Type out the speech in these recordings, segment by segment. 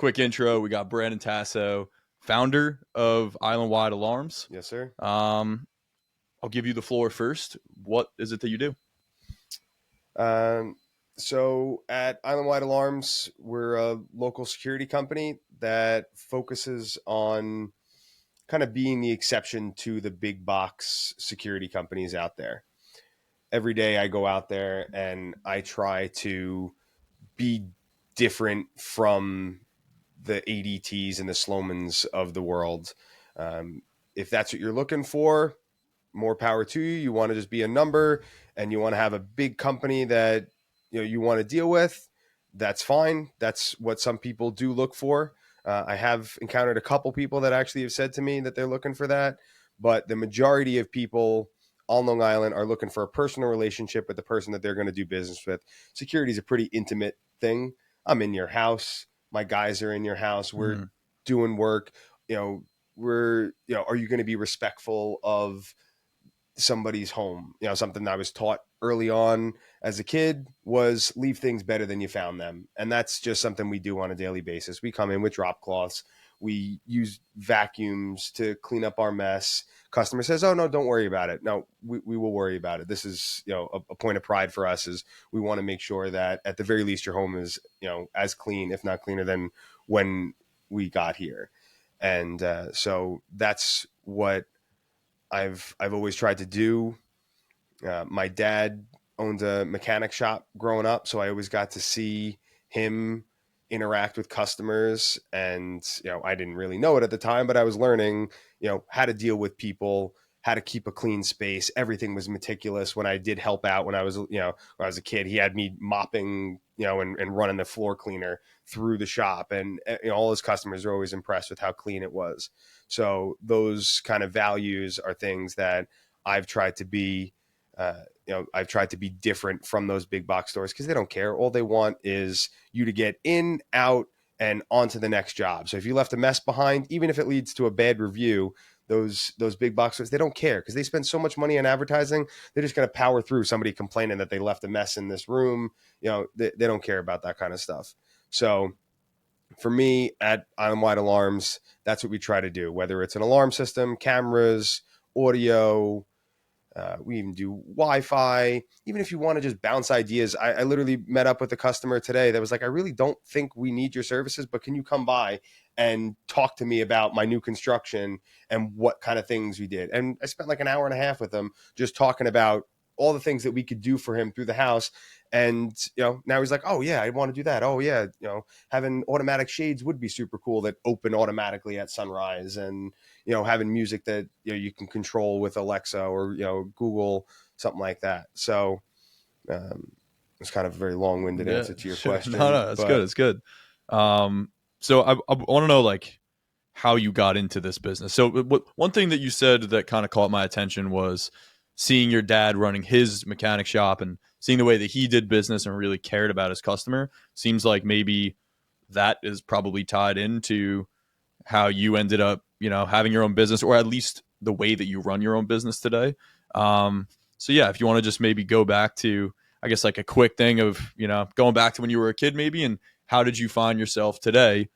quick intro. We got Brandon Tasso, founder of Islandwide Alarms. Yes, sir. I'll give you the floor first. What is it that you do? So at Islandwide Alarms, we're a local security company that focuses on kind of being the exception to the big box security companies out there. Every day I go out there and I try to be different from the ADTs and the Slomans of the world. If that's what you're looking for, more power to you. You want to just be a number and you want to have a big company that you want to deal with. That's fine. That's what some people do look for. I have encountered a couple people that actually have said to me that they're looking for that, but the majority of people on Long Island are looking for a personal relationship with the person that they're going to do business with. Security is a pretty intimate thing. I'm in your house. My guys are in your house. We're doing work. Are you going to be respectful of somebody's home? Something I was taught early on as a kid was leave things better than you found them. And that's just something we do on a daily basis. We come in with drop cloths. We use vacuums to clean up our mess. Customer says, oh, no, don't worry about it. No, we will worry about it. This is, a point of pride for us is we want to make sure that at the very least your home is, as clean, if not cleaner than when we got here. And so that's what I've always tried to do. My dad owned a mechanic shop growing up, so I always got to see him interact with customers. And I didn't really know it at the time, but I was learning how to deal with people, how to keep a clean space. Everything was meticulous. When I did help out when I was a kid, he had me mopping and running the floor cleaner through the shop, and all his customers are always impressed with how clean it was. So those kind of values are things that I've tried to be I've tried to be different from those big box stores, because they don't care. All they want is you to get in, out, and on to the next job. So if you left a mess behind, even if it leads to a bad review, those big box stores, they don't care, because they spend so much money on advertising. They're just going to power through somebody complaining that they left a mess in this room. They don't care about that kind of stuff. So for me at Islandwide Alarms, that's what we try to do, whether it's an alarm system, cameras, audio. We even do Wi-Fi. Even if you want to just bounce ideas, I literally met up with a customer today that was like, I really don't think we need your services, but can you come by and talk to me about my new construction and what kind of things we did? And I spent like an hour and a half with him just talking about all the things that we could do for him through the house. And, now he's like, oh yeah, I want to do that. Oh yeah. Having automatic shades would be super cool that open automatically at sunrise, and, having music that, you can control with Alexa or, Google, something like that. So, it's kind of a very long-winded answer to your question. No, that's good. It's good. So I want to know like how you got into this business. So one thing that you said that kind of caught my attention was seeing your dad running his mechanic shop and seeing the way that he did business and really cared about his customer. Seems like maybe that is probably tied into how you ended up, having your own business, or at least the way that you run your own business today. So yeah, if you want to just maybe go back to, I guess, like a quick thing of, going back to when you were a kid maybe, and how did you find yourself today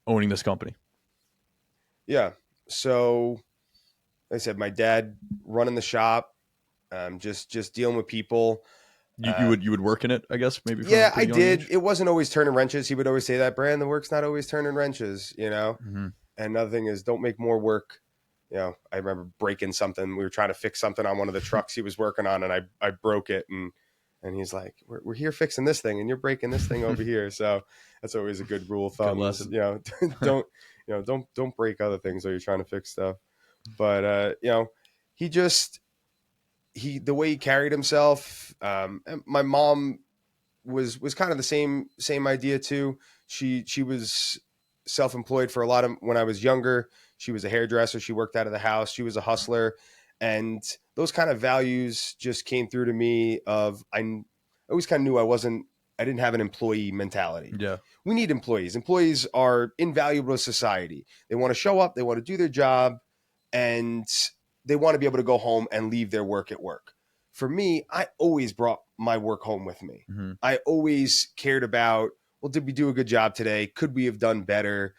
owning this company? Yeah. So like I said, my dad running the shop, just dealing with people. You would work in it, I guess, maybe from a Yeah, I pretty young did. age? It wasn't always turning wrenches. He would always say that, Brand, the work's not always turning wrenches. Mm-hmm. And another thing is, don't make more work. I remember breaking something. We were trying to fix something on one of the trucks he was working on, and I broke it. And he's like, we're here fixing this thing, and you're breaking this thing over here. So that's always a good rule of thumb. Good Is, lesson. don't break other things while you're trying to fix stuff. But he just the way he carried himself. And my mom was kind of the same idea too. She was self-employed for a lot of when I was younger. She was a hairdresser. She worked out of the house. She was a hustler, and those kind of values just came through to me. I always kind of knew I didn't have an employee mentality. Yeah. We need employees. Employees are invaluable to society. They want to show up. They want to do their job, and they want to be able to go home and leave their work at work. For me, I always brought my work home with me. Mm-hmm. I always cared about well, did we do a good job today? Could we have done better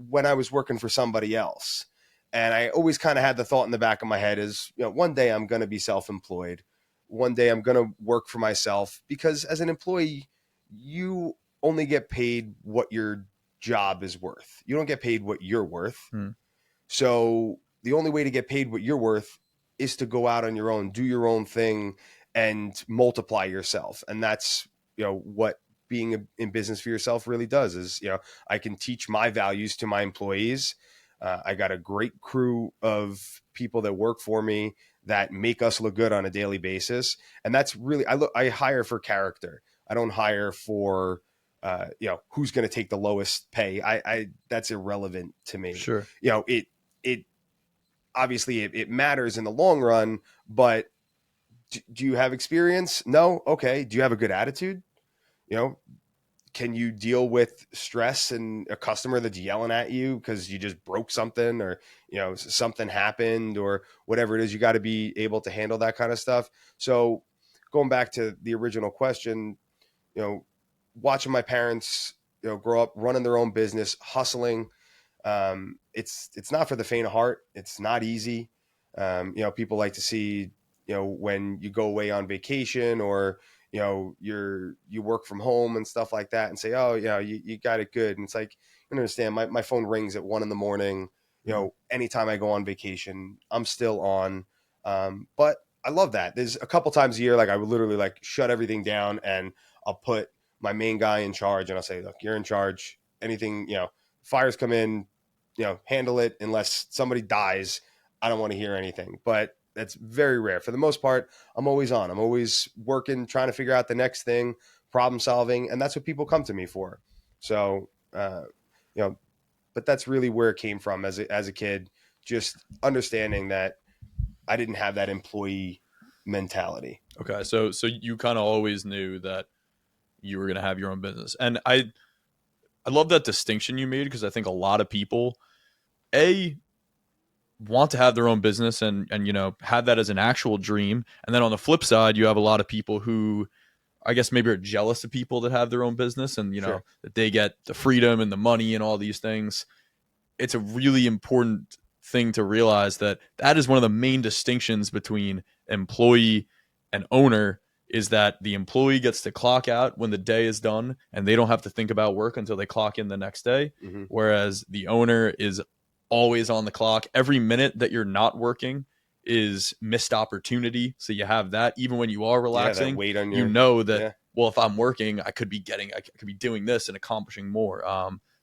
when I was working for somebody else? And I always kind of had the thought in the back of my head is, one day I'm going to be self-employed. One day I'm going to work for myself, because as an employee, you only get paid what your job is worth. You don't get paid what you're worth. Hmm. So the only way to get paid what you're worth is to go out on your own, do your own thing, and multiply yourself. And that's, what being in business for yourself really does is, I can teach my values to my employees. I got a great crew of people that work for me that make us look good on a daily basis. And that's really, I hire for character. I don't hire for, who's going to take the lowest pay. That's irrelevant to me. Sure. It obviously it matters in the long run, but do you have experience? No. Okay. Do you have a good attitude? Can you deal with stress and a customer that's yelling at you because you just broke something, or, something happened, or whatever it is? You got to be able to handle that kind of stuff. So going back to the original question, watching my parents, grow up running their own business, hustling. It's not for the faint of heart. It's not easy. People like to see, when you go away on vacation, or, you work from home and stuff like that, and say, oh, you got it good. And it's like, you understand, my phone rings at 1 a.m. Anytime I go on vacation, I'm still on. But I love that. There's a couple times a year, like I would literally like shut everything down, and I'll put my main guy in charge, and I'll say, look, you're in charge. Anything, fires come in, handle it. Unless somebody dies, I don't want to hear anything. But that's very rare. For the most part, I'm always on. I'm always working, trying to figure out the next thing, problem solving, and that's what people come to me for. So, but that's really where it came from as a kid, just understanding that I didn't have that employee mentality. Okay, so you kind of always knew that you were going to have your own business, and I love that distinction you made, because I think a lot of people want to have their own business and have that as an actual dream, and then on the flip side, you have a lot of people who I guess maybe are jealous of people that have their own business, and Sure. that they get the freedom and the money and all these things. It's a really important thing to realize that is one of the main distinctions between employee and owner, is that the employee gets to clock out when the day is done and they don't have to think about work until they clock in the next day. Mm-hmm. Whereas the owner is always on the clock. Every minute that you're not working is missed opportunity. So you have that even when you are relaxing, that weight on your, that, well, if I'm working, I could be doing this and accomplishing more.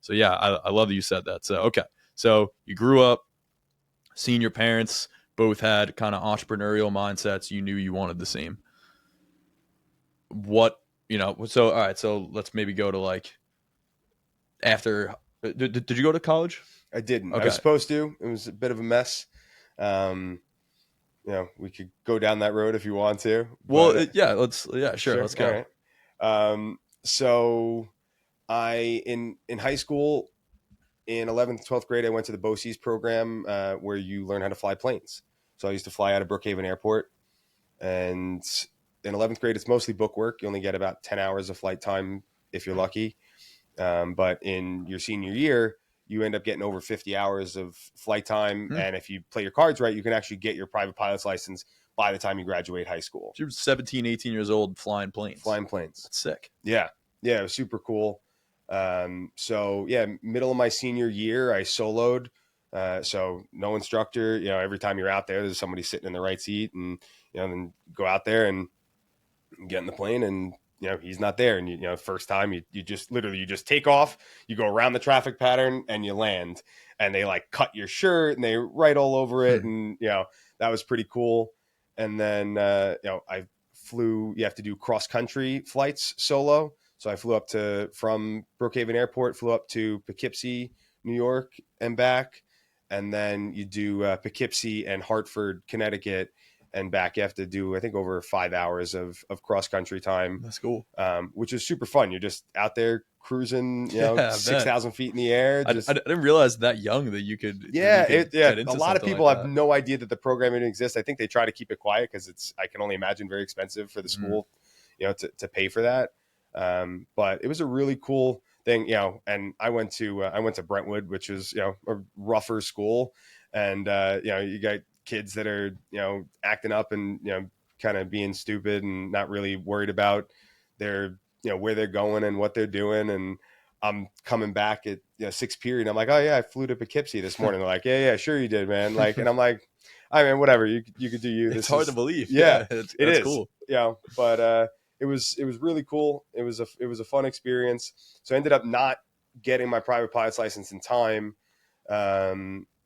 So yeah, I love that you said that. So, okay. So you grew up seeing your parents both had kind of entrepreneurial mindsets. You knew you wanted the same. So, all right. So let's maybe go to like after, did you go to college? I didn't. Okay. I was supposed to. It was a bit of a mess. We could go down that road if you want to. Well, sure. Let's go. All right. So I, in high school, in 11th, 12th grade, I went to the BOCES program, where you learn how to fly planes. So I used to fly out of Brookhaven Airport, and in 11th grade, it's mostly book work. You only get about 10 hours of flight time if you're lucky. But in your senior year, you end up getting over 50 hours of flight time. And if you play your cards right, you can actually get your private pilot's license by the time you graduate high school. You're 17, 18 years old flying planes. That's sick. Yeah. Yeah, it was super cool. Middle of my senior year, I soloed. So no instructor. Every time you're out there, there's somebody sitting in the right seat, and then go out there and get in the plane, and he's not there. And first time you just take off, you go around the traffic pattern, and you land, and they like cut your shirt and they write all over it, and that was pretty cool. And then I flew. You have to do cross country flights solo. So I flew up from Brookhaven Airport, flew up to Poughkeepsie, New York, and back. And then you do Poughkeepsie and Hartford, Connecticut, and back. You have to do, I think, over 5 hours of cross country time. That's cool. Which is super fun. You're just out there cruising, 6,000 feet in the air. I didn't realize that young that you could. A lot of people have no idea that the program even exists. I think they try to keep it quiet because I can only imagine, very expensive for the school, to pay for that. But it was a really cool thing, and I went to Brentwood, which is, a rougher school. And, you got kids that are, acting up and, kind of being stupid and not really worried about their, where they're going and what they're doing. And I'm coming back at, sixth period. I'm like, oh yeah, I flew to Poughkeepsie this morning. They're like, yeah, sure you did, man. Like, and I'm like, I mean, whatever, you could do you. It's This hard to is, believe. yeah, Yeah, it that's is, cool. but, it was really cool. It was a fun experience. So I ended up not getting my private pilot's license in time.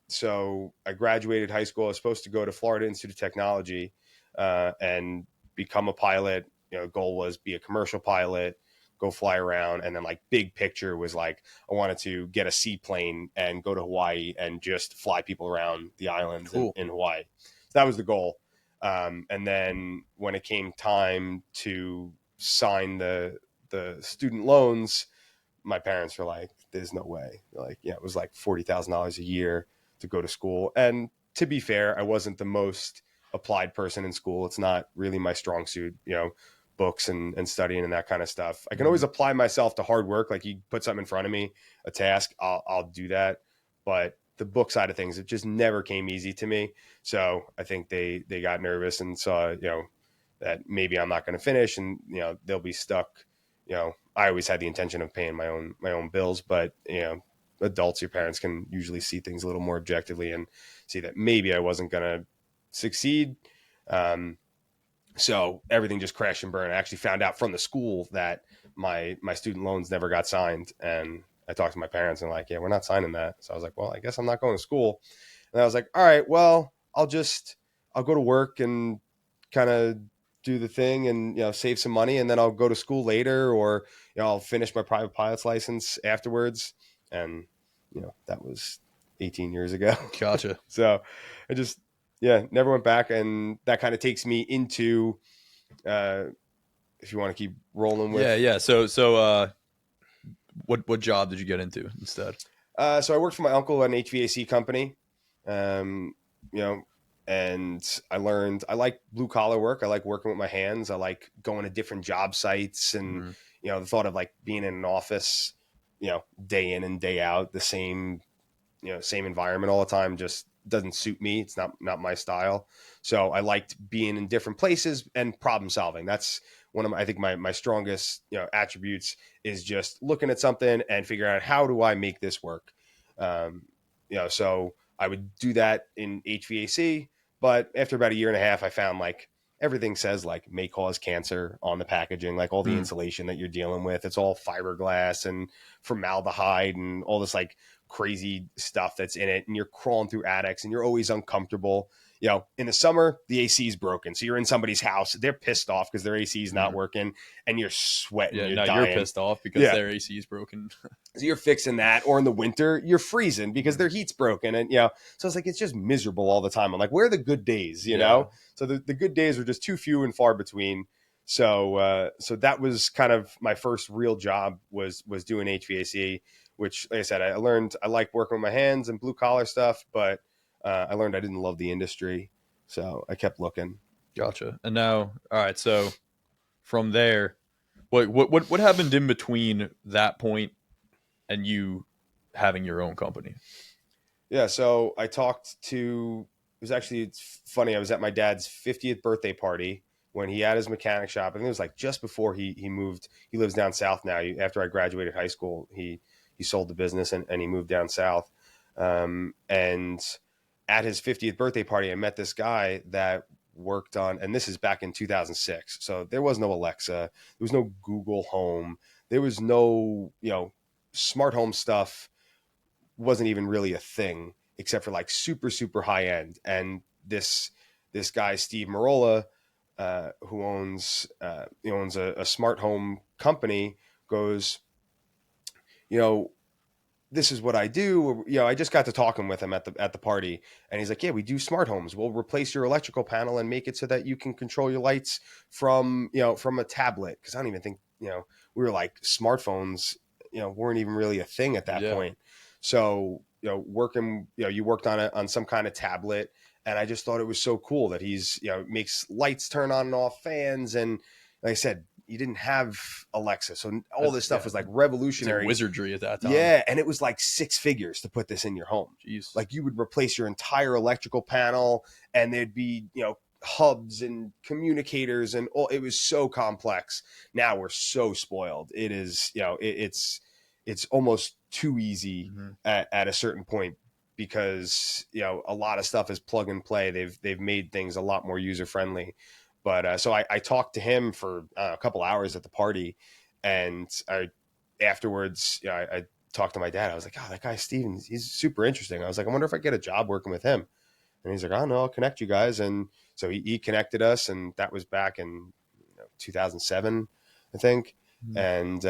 So I graduated high school. I was supposed to go to Florida Institute of Technology, and become a pilot. Goal was be a commercial pilot, go fly around, and then like big picture was like I wanted to get a seaplane and go to Hawaii and just fly people around the islands Cool. in Hawaii. So that was the goal. And then when it came time to sign the student loans, my parents were like, "There's no way." They're like, yeah, it was like $40,000 a year to go to school. And to be fair, I wasn't the most applied person in school. It's not really my strong suit, books and studying and that kind of stuff. I can always apply myself to hard work. Like you put something in front of me, a task, I'll do that. But the book side of things, it just never came easy to me. So I think they got nervous and saw, that maybe I'm not going to finish, and they'll be stuck. I always had the intention of paying my own bills, but adults, your parents can usually see things a little more objectively and see that maybe I wasn't going to succeed. So everything just crashed and burned. I actually found out from the school that my student loans never got signed, and I talked to my parents and like, yeah, we're not signing that. So I was like, well, I guess I'm not going to school. And I was like, all right, well, I'll go to work and kind of do the thing and save some money, and then I'll go to school later, or I'll finish my private pilot's license afterwards. And that was 18 years ago. Gotcha. So I just never went back, and that kind of takes me into, uh, if you want to keep rolling with. Yeah. So what job did you get into instead? So I worked for my uncle at an HVAC company, um, you know, and I like blue collar work. I like working with my hands. I like going to different job sites, and Mhm. the thought of like being in an office, day in and day out, the same, same environment all the time just doesn't suit me. It's not my style. So I liked being in different places and problem solving. That's one of I think my strongest attributes is just looking at something and figuring out how do I make this work. Um, so I would do that in HVAC, but after about a year and a half, I found like everything says like may cause cancer on the packaging, like all the Mm. insulation that you're dealing with. It's all fiberglass and formaldehyde and all this like crazy stuff that's in it, and you're crawling through attics and you're always uncomfortable. In the summer, the AC is broken. So you're in somebody's house. They're pissed off because their AC is not Mm. working, and you're sweating, Yeah. you're Now you're dying. pissed off because Yeah. their AC is broken. So you're fixing that. Or in the winter, you're freezing because their Mm. heat's broken. And, so it's like, it's just miserable all the time. I'm like, where are the good days, Yeah. So the good days were just too few and far between. So that was kind of my first real job was doing HVAC, which, like I said, I learned I like working with my hands and blue collar stuff, but I learned I didn't love the industry. So I kept looking. Gotcha. And now, all right. So from there, what happened in between that point and you having your own company? Yeah, so I talked to. It's funny. I was at my dad's 50th birthday party when he had his mechanic shop. I think it was like just before he moved. He lives down south now. After I graduated high school, he sold the business and he moved down south. And at his 50th birthday party, I met this guy that worked on, and this is back in 2006. So there was no Alexa, there was no Google Home, there was no smart home stuff wasn't even really a thing except for like super super high end. And this guy Steve Marola, who owns a smart home company, goes, you know this is what I do. I just got to talking with him at the party, and he's like, yeah, we do smart homes. We'll replace your electrical panel and make it so that you can control your lights from a tablet. Because I don't even think we were like smartphones weren't even really a thing at that Yeah. point. So working you worked on some kind of tablet, and I just thought it was so cool that he's makes lights turn on and off, fans, and like I said, you didn't have Alexa. So all That's this stuff yeah. was like It's like revolutionary. wizardry at that time. Yeah. And it was like 6 figures to put this in your home. Jeez. Like you would replace your entire electrical panel, and there'd be, hubs and communicators, and all. It was so complex. Now we're so spoiled. It is, it's almost too easy Mm-hmm. at a certain point, because a lot of stuff is plug and play. They've made things a lot more user friendly. But so I talked to him for a couple hours at the party, and afterwards, I talked to my dad. I was like, "Oh, that guy Steven, he's super interesting." I was like, "I wonder if I get a job working with him." And he's like, "Oh no, I'll connect you guys." And so he connected us, and that was back in 2007, I think. Mm-hmm. And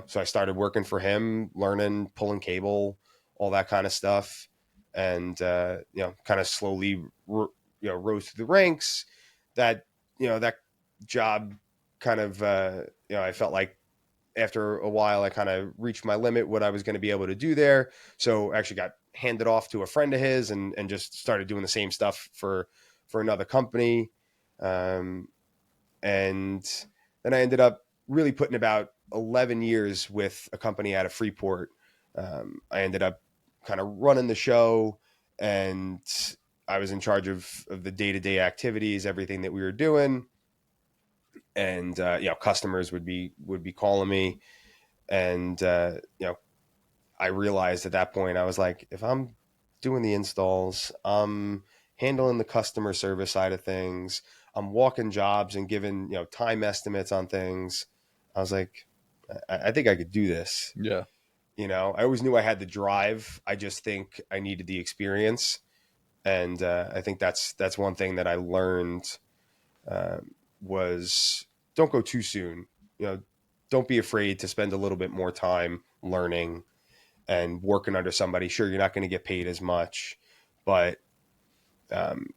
so I started working for him, learning, pulling cable, all that kind of stuff, and kind of slowly, rose through the ranks. That job kind of, I felt like after a while, I kind of reached my limit, what I was going to be able to do there. So I actually got handed off to a friend of his, and just started doing the same stuff for another company. Um, and then I ended up really putting about 11 years with a company out of Freeport. I ended up kind of running the show, and I was in charge of the day-to-day activities, everything that we were doing. And, customers would be calling me, and, I realized at that point, I was like, if I'm doing the installs, I'm handling the customer service side of things, I'm walking jobs and giving, time estimates on things. I was like, I think I could do this. Yeah. I always knew I had the drive. I just think I needed the experience. And I think that's one thing that I learned, uh, was don't go too soon. Don't be afraid to spend a little bit more time learning and working under somebody. Sure, you're not going to get paid as much, but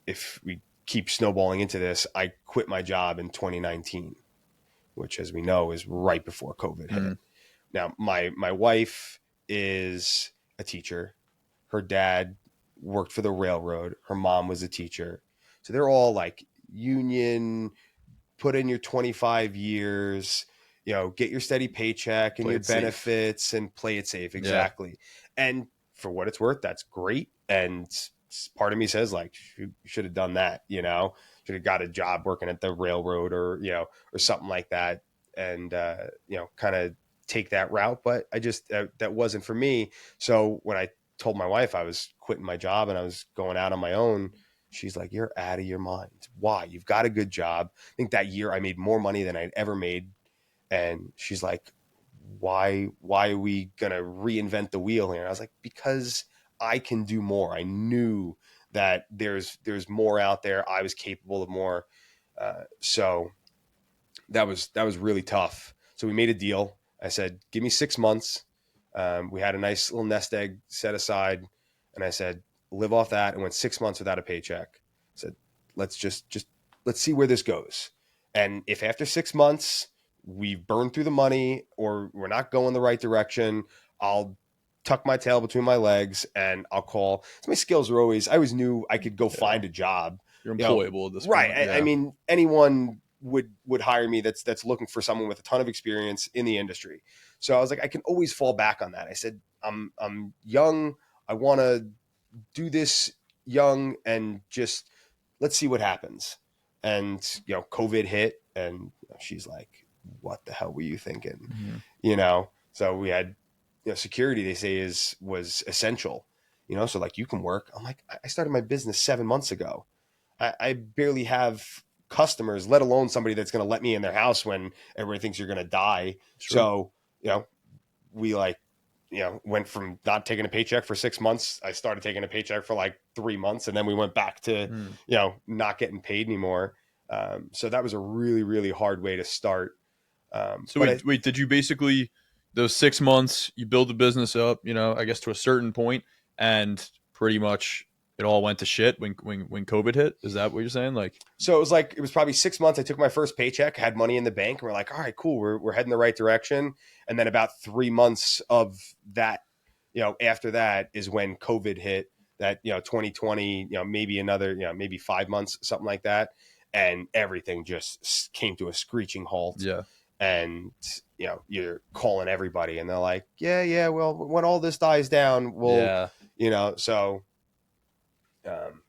if we keep snowballing into this, I quit my job in 2019, which, as we know, is right before COVID Mm-hmm. hit. Now, my wife is a teacher. Her dad worked for the railroad. Her mom was a teacher. So they're all like union, put in your 25 years, get your steady paycheck and Play your it safe. benefits and play it safe. Yeah. Exactly. And for what it's worth, that's great. And part of me says, like, you should have done that, should have got a job working at the railroad, or something like that. And, kind of take that route. But I just, that wasn't for me. So when I told my wife I was quitting my job and I was going out on my own, she's like, "You're out of your mind. Why? You've got a good job." I think that year I made more money than I'd ever made. And she's like, why are we going to reinvent the wheel here? And I was like, because I can do more. I knew that there's more out there. I was capable of more. So that was really tough. So we made a deal. I said, "Give me 6 months." We had a nice little nest egg set aside, and I said, "Live off that." And went 6 months without a paycheck. I said, "Let's let's see where this goes. And if after 6 months we've burned through the money, or we're not going the right direction, I'll tuck my tail between my legs and I'll call." So my skills are always, I always knew I could go Yeah. find a job. You're employable at this Right. point. I Yeah. mean, anyone would hire me that's looking for someone with a ton of experience in the industry. So I was like, I can always fall back on that. I said, I'm young. I want to do this young, and just let's see what happens. And COVID hit, and she's like, "What the hell were you thinking?" Mm-hmm. So we had, security, they say, was essential. So like, you can work. I'm like, I started my business 7 months ago. I barely have customers, let alone somebody that's going to let me in their house when everybody thinks you're going to die. Sure. So, we like, went from not taking a paycheck for 6 months. I started taking a paycheck for like 3 months, and then we went back to, Mm. not getting paid anymore. So that was a really, really hard way to start. So But wait, did you basically those 6 months you build the business up, I guess to a certain point, and pretty much it all went to shit when COVID hit? Is that what you're saying? Like, So it was probably 6 months. I took my first paycheck, had money in the bank, and we're like, all right, cool. We're heading the right direction. And then about 3 months of that, after that is when COVID hit, that, 2020, maybe another, maybe 5 months, something like that. and everything just came to a screeching halt. Yeah. And you're calling everybody, and they're like, yeah, well, when all this dies down, we'll, Yeah. so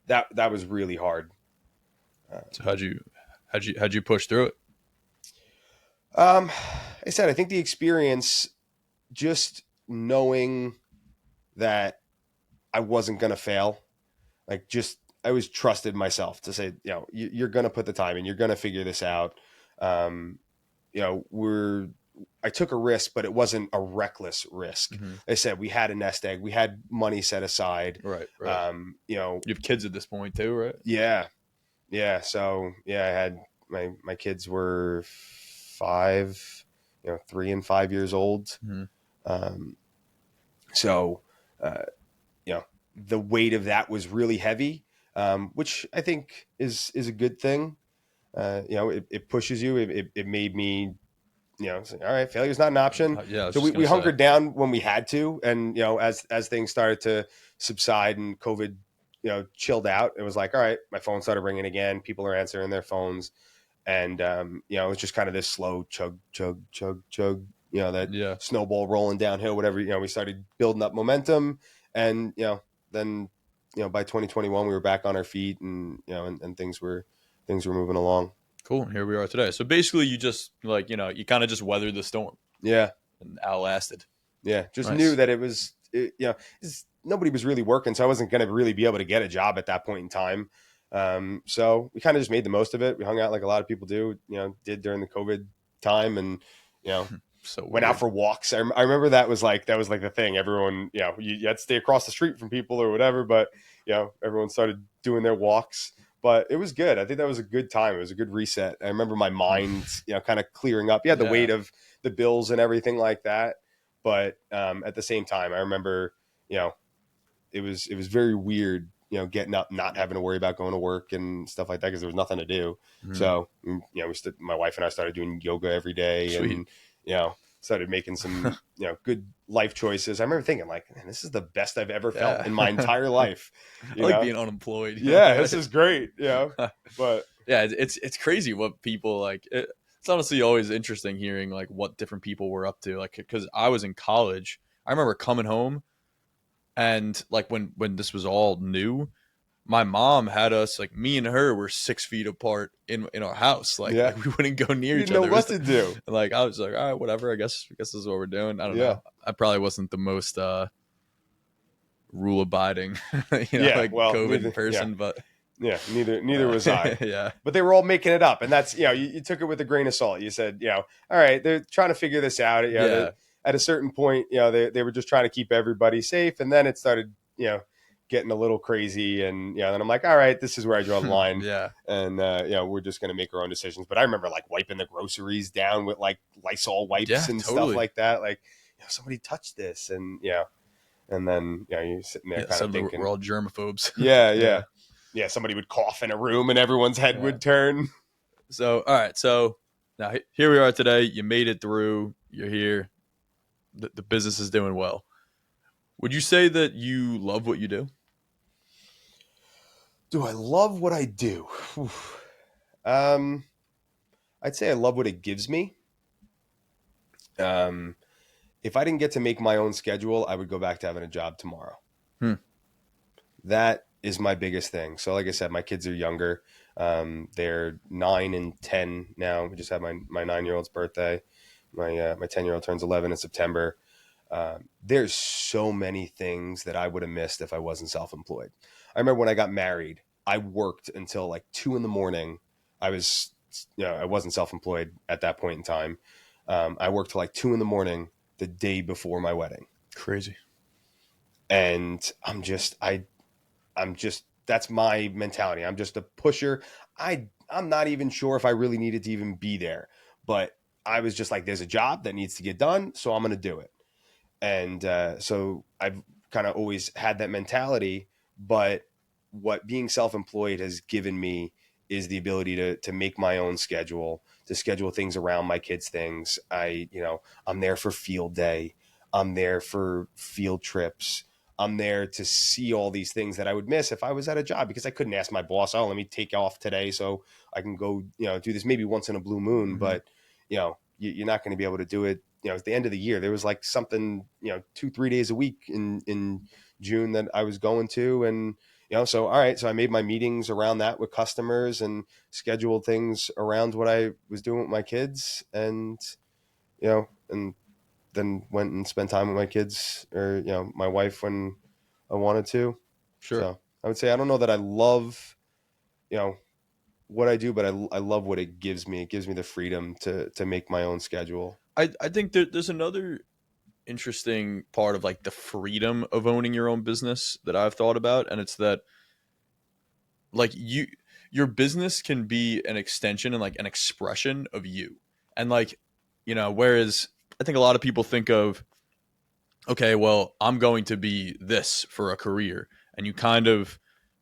that was really hard. So how'd you push through it? I said, I think the experience, just knowing that I wasn't going to fail, like, just, I always trusted myself to say, you're going to put the time in, you're going to figure this out. Um, I took a risk, but it wasn't a reckless risk. Mm-hmm. They said we had a nest egg, we had money set aside. Right. You have kids at this point too, right? Yeah. Yeah. So I had my kids were 5, 3 and 5 years old. Mm-hmm. So, the weight of that was really heavy, which I think is a good thing. It pushes you. It made me, say, all right, failure's not an option. Yeah. So we hunkered down when we had to. And, as things started to subside and COVID, chilled out, it was like, all right, my phone started ringing again. People are answering their phones. And, it was just kind of this slow chug, chug, chug, chug, that snowball rolling downhill, whatever. We started building up momentum, and, then, by 2021, we were back on our feet, and, and things were moving along. Cool. Here we are today. So basically you just you kind of just weathered the storm. Yeah. And outlasted. Yeah. Just knew that it was, nobody was really working. So I wasn't going to really be able to get a job at that point in time. So we kind of just made the most of it. We hung out like a lot of people did during the COVID time, and, so went out for walks. I remember that was like the thing. Everyone, you had to stay across the street from people or whatever, but, everyone started doing their walks. But it was good. I think that was a good time. It was a good reset. I remember my mind, kind of clearing up. Yeah, the weight of the bills and everything like that. But at the same time, I remember, it was very weird, getting up, not having to worry about going to work and stuff like that, because there was nothing to do. Mm-hmm. So, my wife and I started doing yoga every day. Sweet. And, started making some, good life choices. I remember thinking, like, man, this is the best I've ever felt in my entire life. I like being unemployed. Yeah, this is great. But yeah, it's crazy what people like. It's honestly always interesting hearing like what different people were up to. Like, because I was in college, I remember coming home, and like when this was all new, my mom had us, like, me and her were 6 feet apart in our house. Like we wouldn't go near each other. Know what to do. Like, I was like, all right, whatever. I guess this is what we're doing. I don't know. I probably wasn't the most rule abiding, COVID person, but neither was I. Yeah. But they were all making it up, and that's, you took it with a grain of salt. You said, all right, they're trying to figure this out. At a certain point, they were just trying to keep everybody safe, and then it started, getting a little crazy, and then I'm like, all right, this is where I draw the line. And we're just gonna make our own decisions. But I remember like wiping the groceries down with like Lysol wipes and stuff like that. Like, somebody touched this, and and then you're sitting there kind of thinking we're all germaphobes. Yeah, somebody would cough in a room and everyone's head would turn. So all right, so now here we are today. You made it through. You're here. The business is doing well. Would you say that you love what you do? Do I love what I do? I'd say I love what it gives me. If I didn't get to make my own schedule, I would go back to having a job tomorrow. That is my biggest thing. So like I said, my kids are younger. They're 9 and 10 now. We just had my 9-year-old's birthday. My 10-year-old turns 11 in September. There's so many things that I would have missed if I wasn't self-employed. I remember when I got married, I worked until like 2 a.m. I wasn't self-employed at that point in time. I worked till like 2 a.m. the day before my wedding. Crazy. And I'm just, that's my mentality. I'm just a pusher. I'm not even sure if I really needed to even be there, but I was just like, there's a job that needs to get done, so I'm going to do it. And so I've kind of always had that mentality, but what being self-employed has given me is the ability to make my own schedule, to schedule things around my kids' things. I'm there for field day. I'm there for field trips. I'm there to see all these things that I would miss if I was at a job, because I couldn't ask my boss, oh, let me take off today so I can go, do this maybe once in a blue moon. Mm-hmm. But, you're not going to be able to do it. At the end of the year, there was like something, 2-3 days a week in June that I was going to. And, so, all right. So I made my meetings around that with customers and scheduled things around what I was doing with my kids. And then went and spent time with my kids, or, my wife, when I wanted to. Sure. So I would say, I don't know that I love, you know, what I do, but I love what it gives me. It gives me the freedom to make my own schedule. I think there's another interesting part of like the freedom of owning your own business that I've thought about, and it's that like your business can be an extension and like an expression of you. And like, whereas I think a lot of people think of, okay, well, I'm going to be this for a career, and you kind of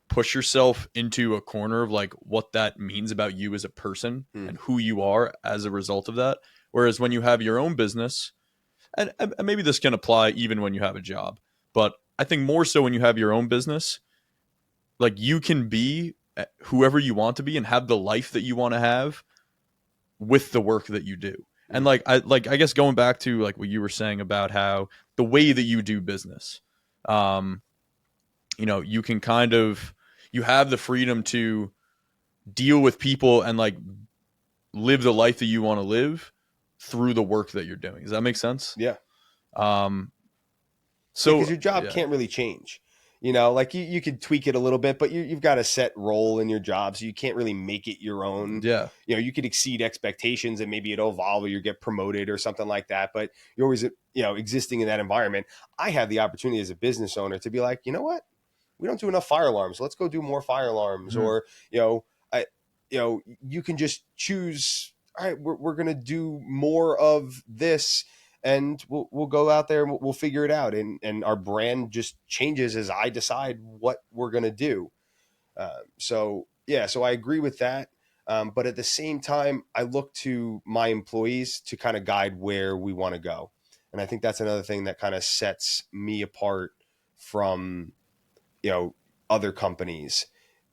push yourself into a corner of like what that means about you as a person Hmm. and who you are as a result of that. Whereas when you have your own business, and maybe this can apply even when you have a job, but I think more so when you have your own business, like you can be whoever you want to be and have the life that you want to have with the work that you do. And Hmm. I guess going back to like what you were saying about how the way that you do business, um, you can kind of you have the freedom to deal with people and like live the life that you want to live through the work that you're doing. Does that make sense? Yeah. Um, Yeah. Because so your job yeah, can't really change. Like you could tweak it a little bit, but you've got a set role in your job, so you can't really make it your own. yeah, You could exceed expectations and maybe it'll evolve or you get promoted or something like that. But you're always, existing in that environment. I have the opportunity as a business owner to be like, you know what? We don't do enough fire alarms. Let's go do more fire alarms. mhm, Or, I, you can just choose, all right, we're going to do more of this, and we'll go out there and we'll figure it out. And our brand just changes as I decide what we're going to do. So yeah, so I agree with that. But at the same time, I look to my employees to kind of guide where we want to go. And I think that's another thing that kind of sets me apart from, you know, other companies,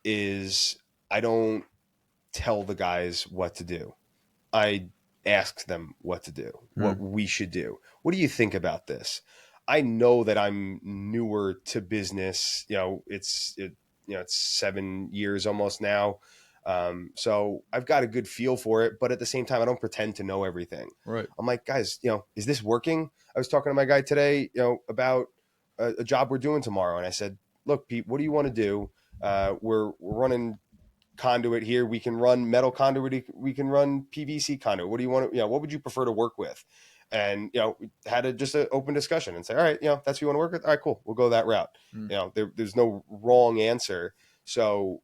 is I don't tell the guys what to do. I ask them what to do, what mhm, we should do. What do you think about this? I know that I'm newer to business. It's 7 years almost now. So I've got a good feel for it, but at the same time, I don't pretend to know everything. right, I'm like, guys, is this working? I was talking to my guy today, about a job we're doing tomorrow. And I said, look, Pete, what do you want to do? We're running conduit here. We can run metal conduit. We can run PVC conduit. What do you want to, what would you prefer to work with? And, we had just an open discussion and say, all right, that's what you want to work with. All right, cool. We'll go that route. mhm, There's no wrong answer. So,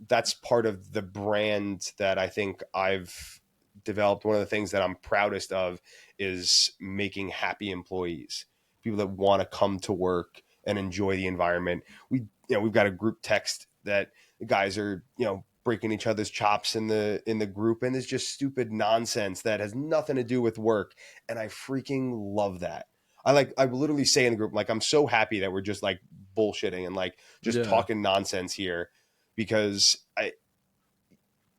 that's part of the brand that I think I've developed. One of the things that I'm proudest of is making happy employees, people that want to come to work and enjoy the environment. We've got a group text that the guys are, breaking each other's chops in the group, and it's just stupid nonsense that has nothing to do with work. And I freaking love that. I literally say in the group, like, I'm so happy that we're just like bullshitting and like just yeah, talking nonsense here, because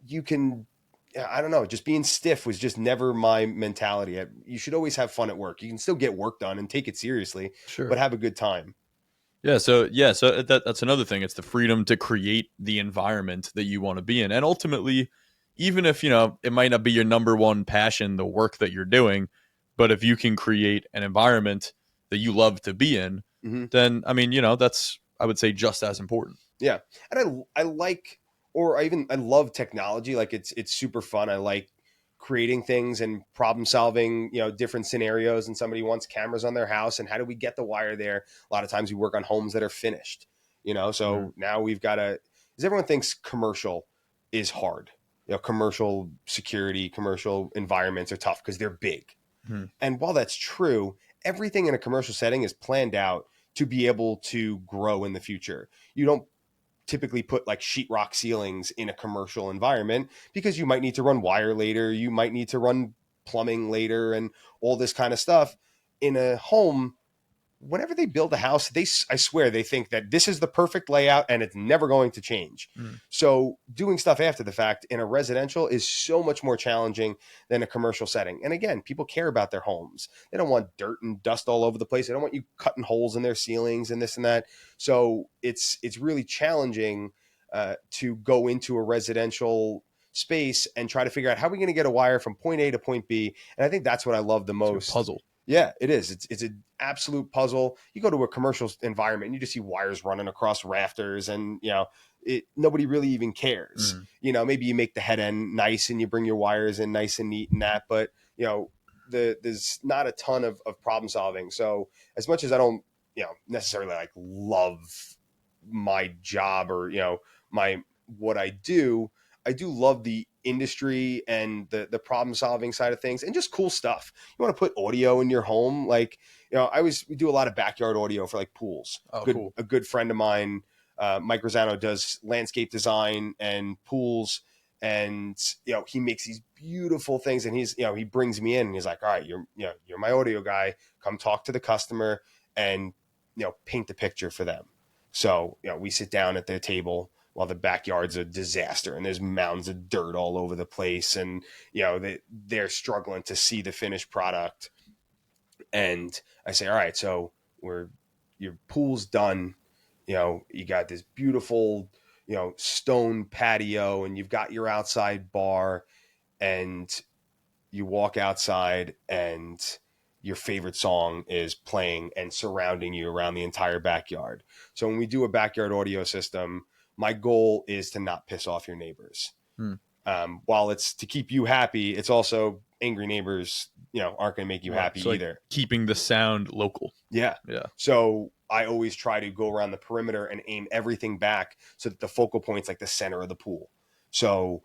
you can, I don't know, just being stiff was just never my mentality. You should always have fun at work. You can still get work done and take it seriously, but sure. have a good time. So that's another thing. It's the freedom to create the environment that you want to be in, and ultimately, even if it might not be your number one passion, the work that you're doing, but if you can create an environment that you love to be in, Hmm. then I mean, that's I would say just as important. Yeah. And I like, or I love technology. Like it's super fun. I like creating things and problem solving, different scenarios. And somebody wants cameras on their house, and how do we get the wire there? A lot of times we work on homes that are finished, Mhm. so now we've got because everyone thinks commercial is hard. Commercial security, commercial environments are tough because they're big. Mhm. And while that's true, everything in a commercial setting is planned out to be able to grow in the future. You don't typically put like sheetrock ceilings in a commercial environment, because you might need to run wire later, you might need to run plumbing later, and all this kind of stuff. In a home, whenever they build a house, I swear they think that this is the perfect layout and it's never going to change. Mm. So doing stuff after the fact in a residential is so much more challenging than a commercial setting. And again, people care about their homes. They don't want dirt and dust all over the place. They don't want you cutting holes in their ceilings and this and that. So it's really challenging to go into a residential space and try to figure out how are we going to get a wire from point A to point B. And I think that's what I love the It's a most. puzzle. Yeah, it is. It's an absolute puzzle. You go to a commercial environment and you just see wires running across rafters, and nobody really even cares. Mm. Maybe you make the head end nice and you bring your wires in nice and neat and that, but there's not a ton of problem solving. So as much as I don't necessarily like love my job or my what I do love the industry and the problem solving side of things and just cool stuff. You want to put audio in your home, like we do a lot of backyard audio for like pools. Oh, cool. A good friend of mine, Mike Rosano, does landscape design and pools, and he makes these beautiful things, and he brings me in and he's like, all right, you're my audio guy, come talk to the customer and paint the picture for them. So we sit down at their table while the backyard's a disaster and there's mounds of dirt all over the place, and they're struggling to see the finished product. And I say, all right, so your pool's done. You got this beautiful stone patio, and you've got your outside bar, and you walk outside and your favorite song is playing and surrounding you around the entire backyard. So when we do a backyard audio system, my goal is to not piss off your neighbors. Hmm. While it's to keep you happy, it's also angry neighbors, aren't going to make you happy So, either. Keeping the sound local. Yeah. Yeah. So I always try to go around the perimeter and aim everything back so that the focal point's like the center of the pool. So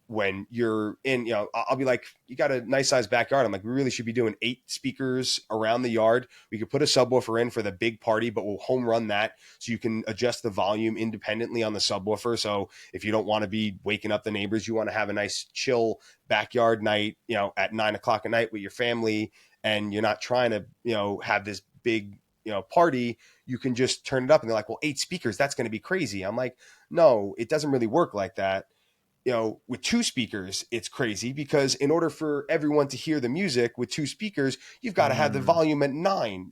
when you're in, I'll be like, you got a nice sized backyard. I'm like, we really should be doing 8 speakers around the yard. We could put a subwoofer in for the big party, but we'll home run that so you can adjust the volume independently on the subwoofer. So if you don't want to be waking up the neighbors, you want to have a nice chill backyard night, at 9:00 at night with your family, and you're not trying to, have this big, party, you can just turn it up. And they're like, well, 8 speakers, that's going to be crazy. I'm like, no, it doesn't really work like that. With 2 speakers, it's crazy because in order for everyone to hear the music with 2 speakers, you've got to have the volume at 9,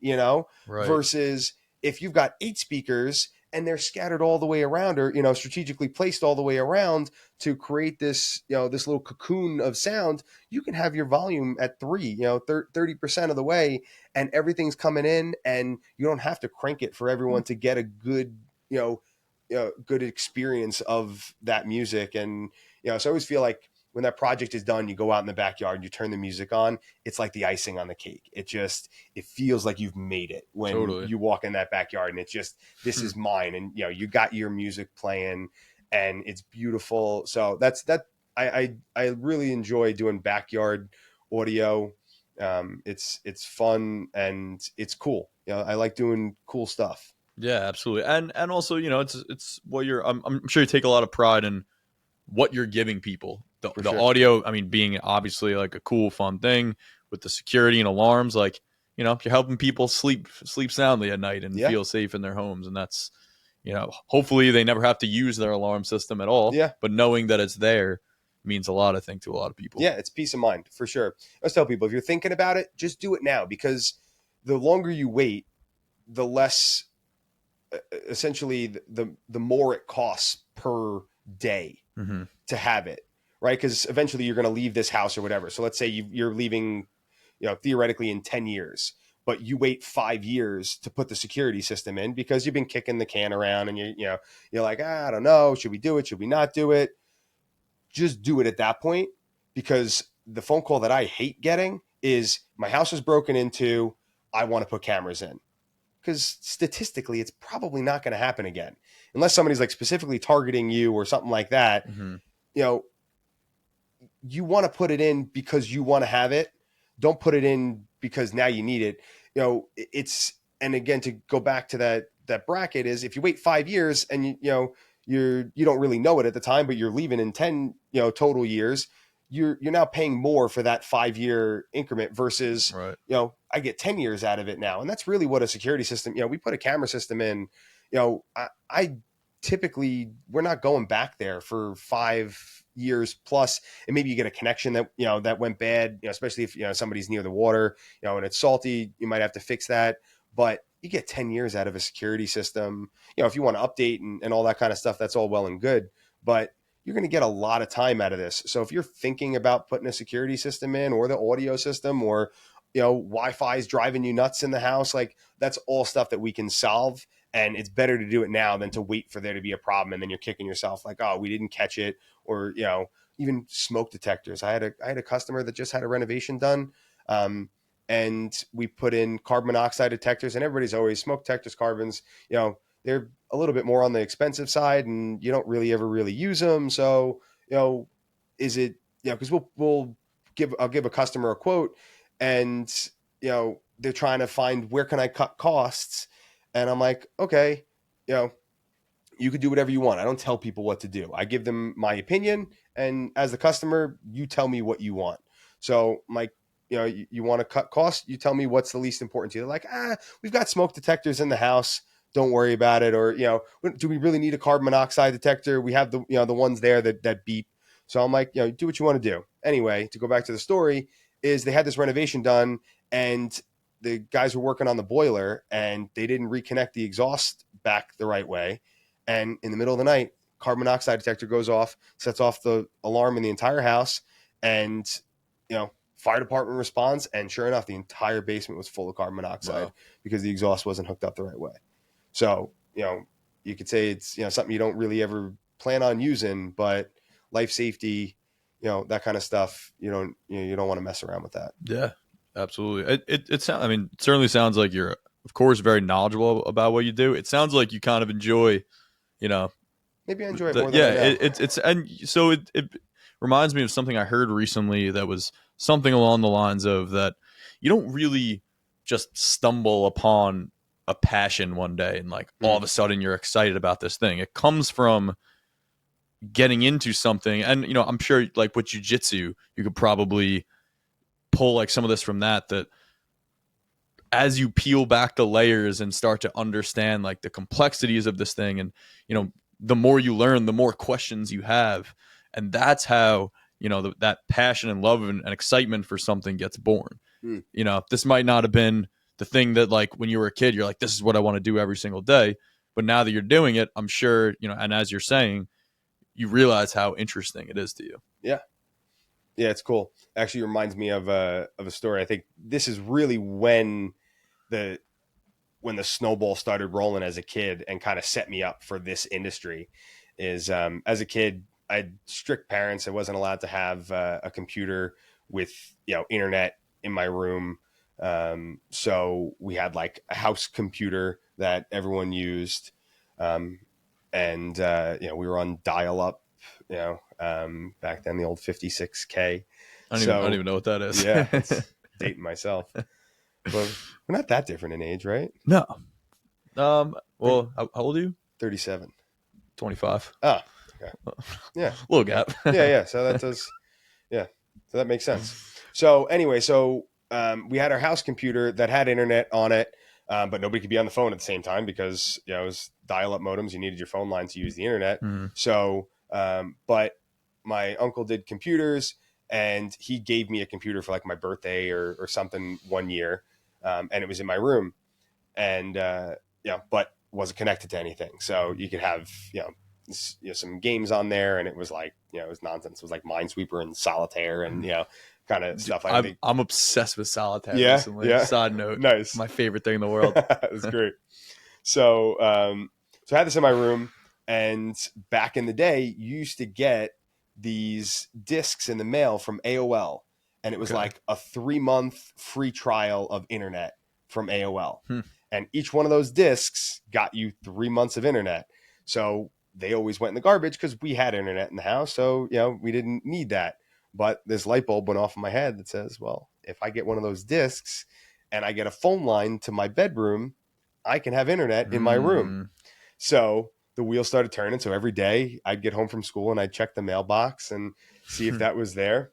Right. versus if you've got 8 speakers and they're scattered all the way around, or, strategically placed all the way around to create this, this little cocoon of sound, you can have your volume at 3, 30% of the way, and everything's coming in, and you don't have to crank it for everyone to get a good, good experience of that music. And so I always feel like when that project is done, you go out in the backyard and you turn the music on, it's like the icing on the cake. It feels like you've made it when you walk in that backyard, and it's just, this is mine. And you got your music playing and it's beautiful. So I really enjoy doing backyard audio. It's fun and it's cool. I like doing cool stuff. Yeah, absolutely. And also, it's what I'm sure you take a lot of pride in what you're giving people. The Sure. Audio, I mean, being obviously like a cool, fun thing with the security and alarms, like, you're helping people sleep soundly at night and feel safe in their homes. And that's, hopefully they never have to use their alarm system at all. Yeah. But knowing that it's there means a lot, I think, to a lot of people. Yeah, it's peace of mind for sure. I always tell people, if you're thinking about it, just do it now, because the longer you wait, the less, essentially, the more it costs per day to have it, right? Because eventually you're going to leave this house or whatever. So let's say you're leaving, theoretically in 10 years, but you wait 5 years to put the security system in because you've been kicking the can around, and you're like, I don't know, should we do it? Should we not do it? Just do it at that point, because the phone call that I hate getting is, my house is broken into, I want to put cameras in. Because statistically, it's probably not going to happen again, unless somebody's like specifically targeting you or something like that. You want to put it in because you want to have it. Don't put it in because now you need it. And again, to go back to that bracket, is if you wait 5 years and you don't really know it at the time, but you're leaving in 10 total years, you're now paying more for that 5-year increment versus, Right. I get 10 years out of it now. And that's really what a security system, we put a camera system in, I typically, we're not going back there for 5 years plus. And maybe you get a connection that, that went bad, especially if, somebody's near the water, and it's salty, you might have to fix that. But you get 10 years out of a security system. If you want to update and all that kind of stuff, that's all well and good. But you're going to get a lot of time out of this. So if you're thinking about putting a security system in, or the audio system, or, Wi-Fi is driving you nuts in the house, like that's all stuff that we can solve. And it's better to do it now than to wait for there to be a problem. And then you're kicking yourself like, oh, we didn't catch it. Or, even smoke detectors. I had a customer that just had a renovation done. And we put in carbon monoxide detectors, and everybody's always smoke detectors, carbons, they're a little bit more on the expensive side, and you don't really ever really use them. So, is it, because I'll give a customer a quote, and, they're trying to find where can I cut costs. And I'm like, okay, you could do whatever you want. I don't tell people what to do. I give them my opinion. And as the customer, you tell me what you want. So you want to cut costs, you tell me what's the least important to you. They're like, we've got smoke detectors in the house. Don't worry about it. Or, do we really need a carbon monoxide detector? We have the ones there that beep. So I'm like, do what you want to do. Anyway, to go back to the story, is they had this renovation done, and the guys were working on the boiler, and they didn't reconnect the exhaust back the right way. And in the middle of the night, carbon monoxide detector goes off, sets off the alarm in the entire house. And, fire department responds. And sure enough, the entire basement was full of carbon monoxide. Wow. Because the exhaust wasn't hooked up the right way. So, you could say it's, something you don't really ever plan on using, but life safety, that kind of stuff, you don't want to mess around with that. Yeah, absolutely. It sounds, I mean, it certainly sounds like you're, of course, very knowledgeable about what you do. It sounds like you kind of enjoy, maybe I enjoy it more than I know. It's and so it reminds me of something I heard recently that was something along the lines of that you don't really just stumble upon a passion one day and like all of a sudden you're excited about this thing. It comes from getting into something, and I'm sure like with jiu-jitsu you could probably pull like some of this from that as you peel back the layers and start to understand like the complexities of this thing, and the more you learn, the more questions you have, and that's how that passion and love and excitement for something gets born. This might not have been the thing that like when you were a kid you're like, this is what I want to do every single day, but now that you're doing it, I'm sure and as you're saying, you realize how interesting it is to you. Yeah, it's cool. Actually reminds me of a story. I think this is really when the snowball started rolling as a kid and kind of set me up for this industry. Is as a kid, I had strict parents. I wasn't allowed to have a computer with internet in my room. So we had like a house computer that everyone used, and we were on dial-up. Back then the old 56K. I don't even know what that is. Yeah, it's dating myself. But we're not that different in age, right? No. Well, how old are you? 37. 25. Ah, okay. Yeah. Little gap. Yeah. So that does, so that makes sense. So anyway, we had our house computer that had internet on it, but nobody could be on the phone at the same time because, it was dial-up modems. You needed your phone line to use the internet. So, but my uncle did computers, and he gave me a computer for like my birthday or something one year. And it was in my room, and, but wasn't connected to anything. So you could have, some games on there, and it was like, it was nonsense. It was like Minesweeper and Solitaire and, kind of stuff like that. I'm obsessed with Solitaire recently. Yeah. Side note. Nice. My favorite thing in the world. That's great. So I had this in my room, and back in the day, you used to get these discs in the mail from AOL, and it was like a 3-month free trial of internet from AOL. And each one of those discs got you 3 months of internet. So they always went in the garbage because we had internet in the house. So, we didn't need that. But this light bulb went off in my head that says, well, if I get one of those discs and I get a phone line to my bedroom, I can have internet in my room. So the wheel started turning. So every day I'd get home from school and I'd check the mailbox and see if that was there.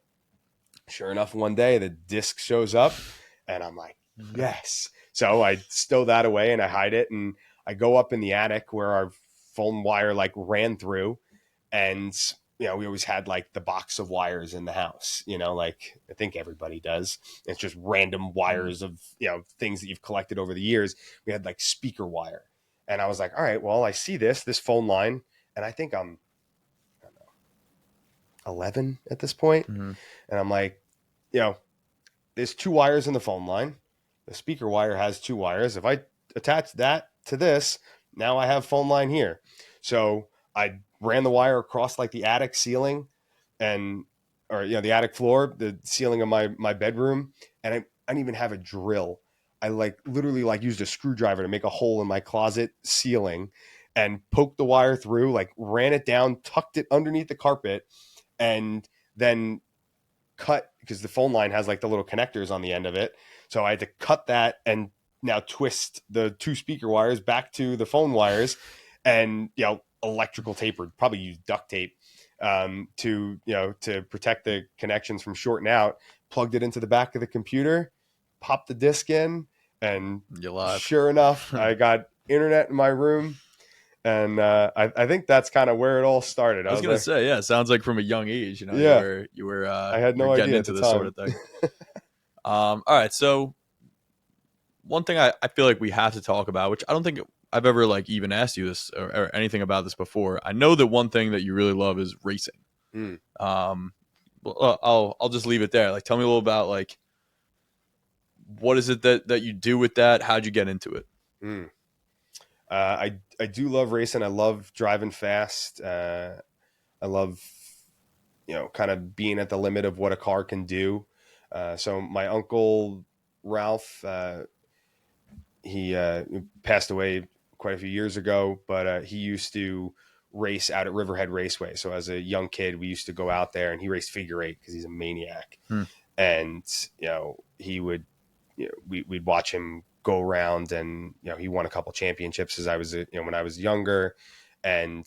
Sure enough, one day the disc shows up, and I'm like, yes. So I stow that away and I hide it, and I go up in the attic where our phone wire like ran through, and we always had like the box of wires in the house, like I think everybody does. It's just random wires of things that you've collected over the years. We had like speaker wire, and I was like, all right, well, I see this phone line, and I think I'm, I don't know, 11 at this point, Mm-hmm. and I'm like, you know, there's two wires in the phone line. The speaker wire has two wires. If I attach that to this, now I have phone line here. So I ran the wire across like the attic ceiling and or the attic floor, the ceiling of my bedroom, and I didn't even have a drill. I like literally like used a screwdriver to make a hole in my closet ceiling and poked the wire through, like ran it down, tucked it underneath the carpet, and then cut, because the phone line has like the little connectors on the end of it. So I had to cut that and now twist the two speaker wires back to the phone wires, and electrical tape, or probably use duct tape to protect the connections from shorting out. Plugged it into the back of the computer, popped the disc in, and You're live. sure enough, I got internet in my room. And I think that's kind of where it all started. I I was was gonna like, say, yeah, it sounds like from a young age, yeah, I had you were no getting idea at into the this sort time. of thing. All right, so one thing I feel like we have to talk about, which I don't think I've ever like even asked you this or anything about this before. I know that one thing that you really love is racing. Mm. Um, I'll just leave it there. Like, tell me a little about like what is it that you do with that? How'd you get into it? Mm. I do love racing. I love driving fast. I love kind of being at the limit of what a car can do. So my uncle Ralph, he passed away quite a few years ago, but he used to race out at Riverhead Raceway. So as a young kid, we used to go out there, and he raced figure eight because he's a maniac. Hmm. And he would, we'd watch him go around, and he won a couple championships as I was when I was younger. And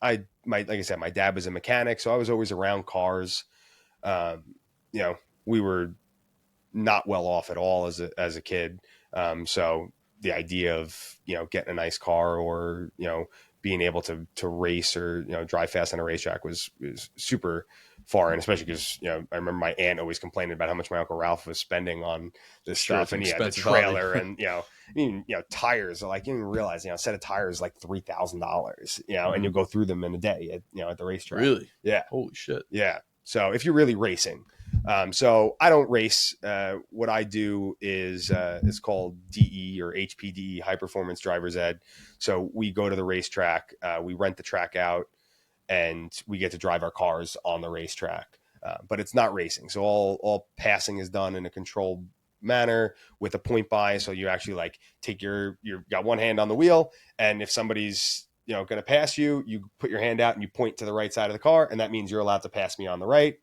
like I said, my dad was a mechanic, so I was always around cars. um, we were not well off at all as a kid. So the idea of getting a nice car, or being able to race, or drive fast on a racetrack was super foreign, especially because I remember my aunt always complaining about how much my uncle Ralph was spending on this Sure, stuff, it's an and he had the expensive hobby. trailer, and tires are like, you don't even realize a set of tires like $3,000, and Mhm. you'll go through them in a day at the racetrack. Really? Yeah, Holy shit. yeah. So if you're really racing, so I don't race. What I do is it's called DE, or HPDE, High Performance Drivers Ed. So we go to the racetrack, we rent the track out, and we get to drive our cars on the racetrack. But it's not racing. So all passing is done in a controlled manner with a point by. So you actually like take you got one hand on the wheel, and if somebody's going to pass you, you put your hand out and you point to the right side of the car, and that means you're allowed to pass me on the right.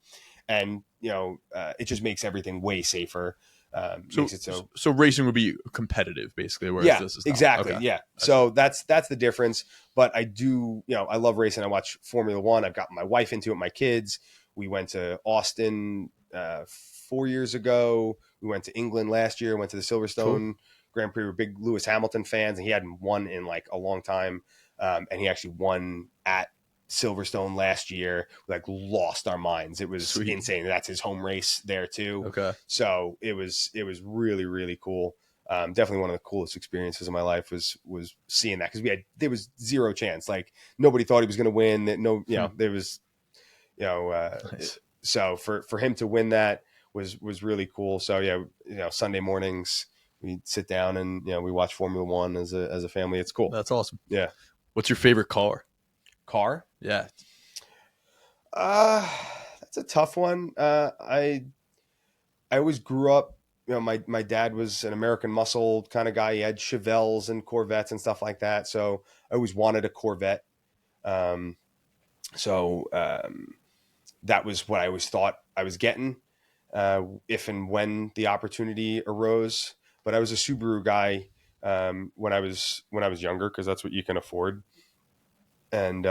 And it just makes everything way safer. So Makes it so. so racing would be competitive, basically, whereas Yeah, this is not. exactly. Okay, Yeah. I see. So that's the difference. But I do, I love racing. I watch Formula One. I've got my wife into it, my kids. We went to Austin 4 years ago. We went to England last year. Went to the Cool. Silverstone Grand Prix. We're big Lewis Hamilton fans, and he hadn't won in like a long time. And he actually won at Silverstone last year. We like lost our minds. It was Sweet. insane. That's his home race there too. Okay. So it was really, really cool. Definitely one of the coolest experiences of my life was seeing that, because there was zero chance. Like nobody thought he was going to win. That no, Hmm. there was, you know, Nice. so for him to win that was really cool. So yeah, Sunday mornings we sit down and we watch Formula One as a family. It's cool. That's awesome. Yeah. What's your favorite car? Car. Yeah. Uh that's a tough one. I always grew up, my dad was an American muscle kind of guy. He had Chevelles and Corvettes and stuff like that. So I always wanted a Corvette. Um, so that was what I always thought I was getting, if and when the opportunity arose. But I was a Subaru guy when I was younger, because that's what you can afford. And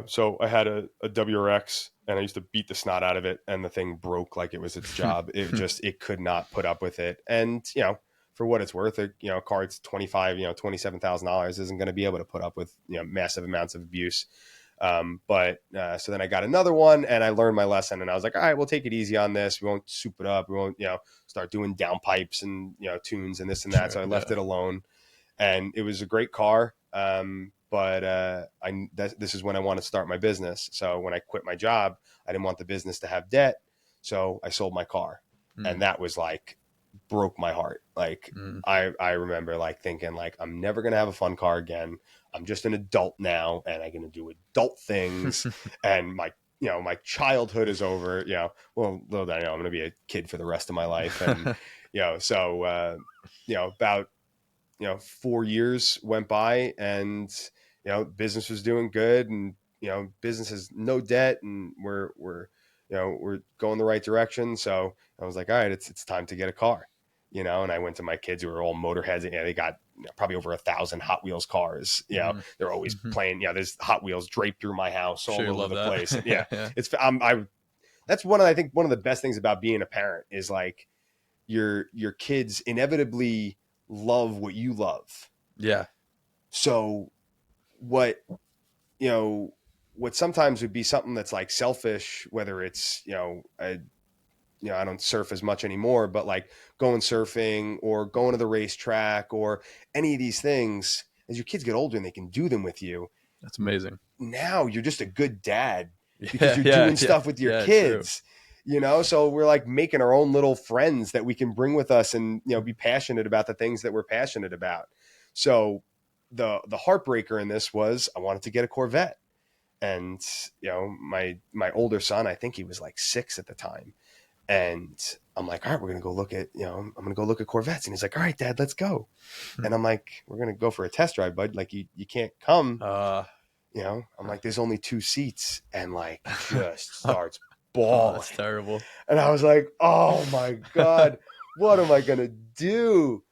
so I had a WRX. and I used to beat the snot out of it, and the thing broke like it was its job. It could not put up with it. And, for what it's worth, a car that's 25, $27,000 isn't going to be able to put up with, massive amounts of abuse. So then I got another one, and I learned my lesson, and I was like, all right, we'll take it easy on this. We won't soup it up. We won't, start doing downpipes and, tunes and this and that. Sure, So I left yeah. it alone, and it was a great car. This is when I want to start my business. So when I quit my job, I didn't want the business to have debt. So I sold my car, and that was like, broke my heart. Like, Mm. I remember like thinking like, I'm never going to have a fun car again. I'm just an adult now, and I'm going to do adult things. And my childhood is over, well, little did I know I'm going to be a kid for the rest of my life. And, about 4 years went by, and business was doing good, and business has no debt, and we're going the right direction. So I was like, all right, it's time to get a car, and I went to my kids who were all motorheads, and they got probably over 1,000 Hot Wheels cars. They're always playing. There's Hot Wheels draped through my house all Sure, over love the that. place. And, Yeah. it's that's I think one of the best things about being a parent is like your kids inevitably love what you love. Yeah. So what what sometimes would be something that's like selfish, whether it's I don't surf as much anymore, but like going surfing or going to the racetrack or any of these things, as your kids get older and they can do them with you, That's amazing. now you're just a good dad because Yeah, you're yeah, doing yeah, stuff with your yeah. True. kids. So we're like making our own little friends that we can bring with us and be passionate about the things that we're passionate about. So the heartbreaker in this was I wanted to get a Corvette. And my older son, I think he was like 6 at the time, and I'm like, all right, we're gonna go look at I'm gonna go look at Corvettes. And he's like, all right, Dad, let's go. And I'm like, we're gonna go for a test drive, bud. Like you can't come. Uh, I'm like, there's only 2 seats, and like just oh, starts bawling. that's terrible. And I was like, oh my God, what am I gonna do?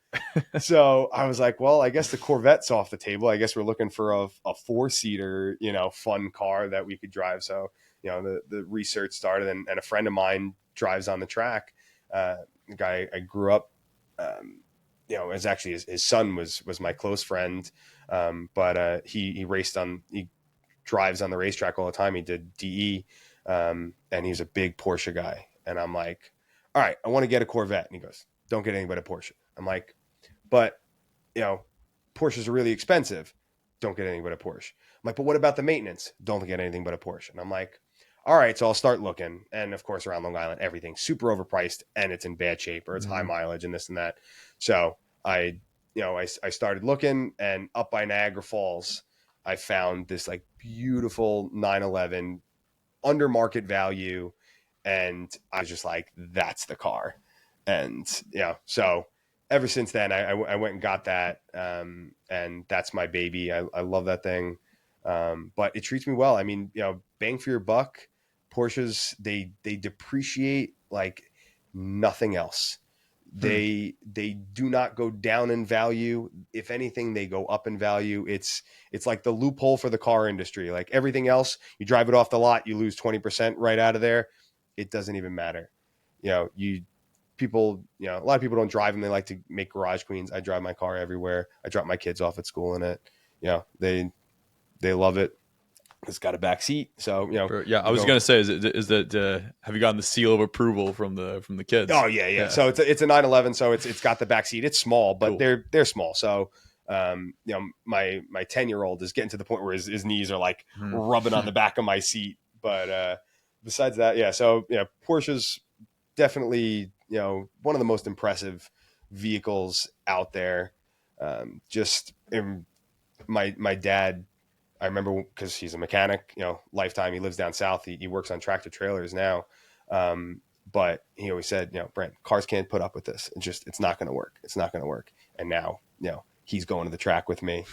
So I was like, well, I guess the Corvette's off the table. I guess we're looking for a 4-seater, fun car that we could drive. So, the research started, and a friend of mine drives on the track. The guy I grew up, as actually his son was my close friend. But he drives on the racetrack all the time. He did DE, and he's a big Porsche guy. And I'm like, all right, I want to get a Corvette. And he goes, don't get anything but a Porsche. I'm like, but Porsches are really expensive. Don't get anything but a Porsche. I'm like, but what about the maintenance? Don't get anything but a Porsche. And I'm like, all right, so I'll start looking. And of course, around Long Island, everything's super overpriced and it's in bad shape or it's high mileage and this and that. So I started looking, and up by Niagara Falls, I found this like beautiful 911 under market value. And I was just like, that's the car. And so ever since then, I went and got that, and that's my baby. I love that thing, but it treats me well. I mean, bang for your buck. Porsches, they depreciate like nothing else. They do not go down in value. If anything, they go up in value. It's like the loophole for the car industry. Like everything else, you drive it off the lot, you lose 20% right out of there. It doesn't even matter. People, a lot of people don't drive them. They like to make garage queens. I drive my car everywhere. I drop my kids off at school in it. They love it. It's got a back seat. So, Yeah, I was gonna say, is that have you gotten the seal of approval from the kids? Oh yeah. So it's a 911. So it's got the back seat. It's small, but Cool. they're small. So, my 10-year-old is getting to the point where his knees are like rubbing on the back of my seat. But, besides that, yeah. So, Porsche's definitely, one of the most impressive vehicles out there. My dad, I remember, because he's a mechanic, lifetime. He lives down south. He works on tractor trailers now. But he always said, Brent, cars can't put up with this. It's not going to work. It's not going to work. And now, he's going to the track with me,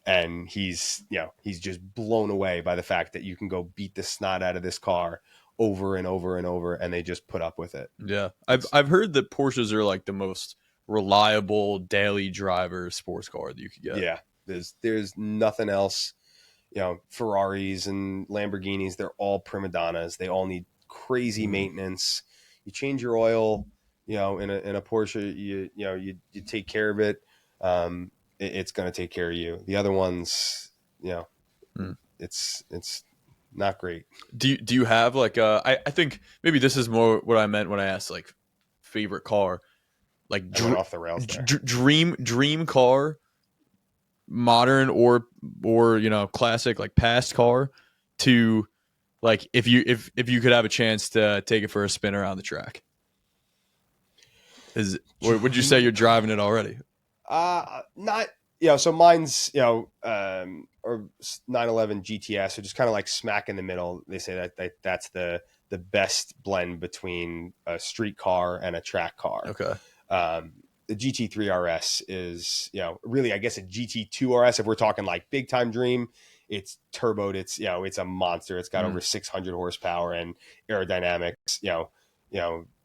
and he's just blown away by the fact that you can go beat the snot out of this car over and over and over, and they just put up with it. Yeah, I've heard that Porsches are like the most reliable daily driver sports car that you could get. Yeah, there's nothing else. Ferraris and Lamborghinis, they're all prima donnas. They all need crazy maintenance. You change your oil, in a Porsche, you take care of it. It's going to take care of you. The other ones, it's not great. Do you have like I think maybe this is more what I meant when I asked like favorite car, like I went off the rails there. dream car, modern or classic like past car, to like if you could have a chance to take it for a spin around the track. Or would you say you're driving it already? Not, so mine's, or 911 GTS, so just kind of like smack in the middle. They say that's the best blend between a street car and a track car. Okay. The GT3 RS is, really, I guess, a GT2 RS. If we're talking like big time dream, it's turboed. It's a monster. It's got over 600 horsepower and aerodynamics.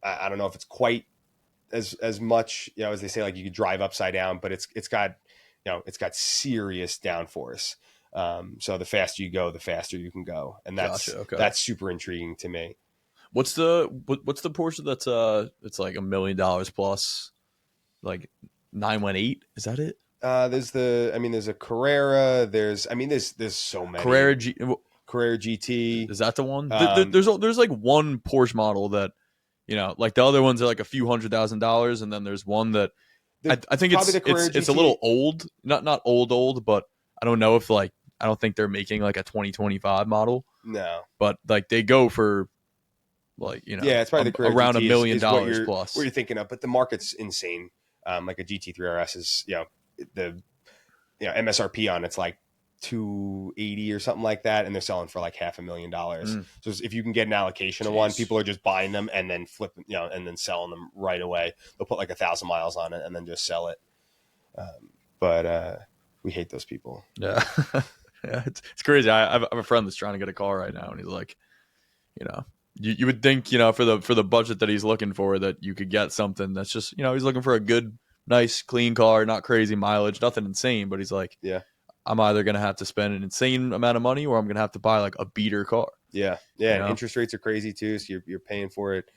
I don't know if it's quite as much, as they say, like you could drive upside down, but it's got serious downforce. So the faster you go, the faster you can go, and that's super intriguing to me. What's the Porsche that's it's like $1 million plus, like 918? Is that it? There's a Carrera. There's so many. Carrera GT. Is that the one? There's like one Porsche model that, like the other ones are like a few $100,000, and then there's one that I think it's a little old, not old, but I don't know if I don't think they're making like a 2025 model. No, but like they go for it's probably the around GT $1 million plus. What you're thinking of, but the market's insane. Like a GT3 RS is, the MSRP on it's like 280 or something like that, and they're selling for like $500,000. So if you can get an allocation of one, people are just buying them and then flipping, and then selling them right away. They'll put like 1,000 miles on it and then just sell it. But we hate those people. Yeah. Yeah, it's crazy. I have a friend that's trying to get a car right now, and he's like, you would think, for the budget that he's looking for, that you could get something that's just, he's looking for a good, nice, clean car, not crazy mileage, nothing insane, but he's like, yeah, I'm either going to have to spend an insane amount of money, or I'm going to have to buy like a beater car. Yeah. And interest rates are crazy too, so you're paying for it,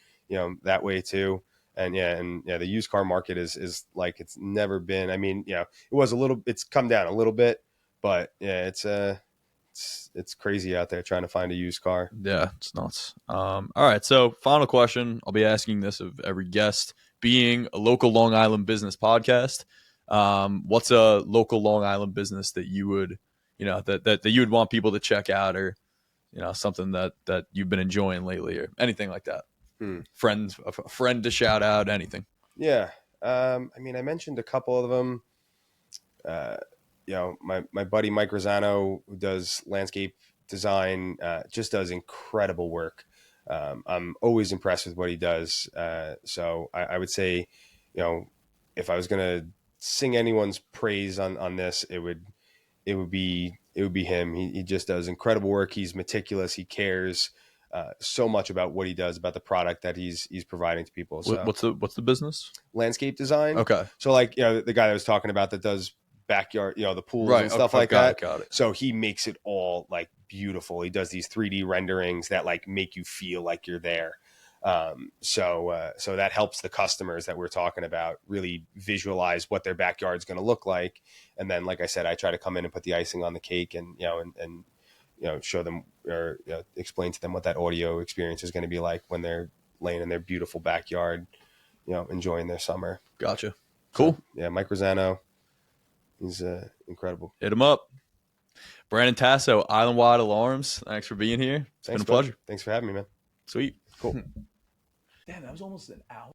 that way too. And the used car market is like it's never been. I mean, it's come down a little bit, but yeah, it's crazy out there trying to find a used car. Yeah, it's nuts. All right, so final question. I'll be asking this of every guest. Being a local Long Island business podcast, what's a local Long Island business that you would, that you would want people to check out, or something that you've been enjoying lately, or anything like that? Friends, a friend to shout out, anything. Yeah, I mentioned a couple of them. My buddy Mike Rosano, who does landscape design, just does incredible work. I'm always impressed with what he does. So I would say, if I was going to sing anyone's praise on this, it would be him. He just does incredible work. He's meticulous. He cares so much about what he does, about the product that he's providing to people. So what's the business? Landscape design. Okay. So like, the guy I was talking about that does backyard, the pools and stuff like that. Got it. So he makes it all like beautiful. He does these 3D renderings that like make you feel like you're there. So that helps the customers that we're talking about really visualize what their backyard's going to look like. And then, like I said, I try to come in and put the icing on the cake, and show them, or explain to them what that audio experience is going to be like when they're laying in their beautiful backyard, enjoying their summer. Gotcha. Cool. So, yeah, Mike Rosano, he's incredidible. Hit him up. Brandon Tasso, Islandwide Alarms. Thanks for being here. It's been a pleasure. Thanks for having me, man. Sweet. Cool. Damn, that was almost an hour.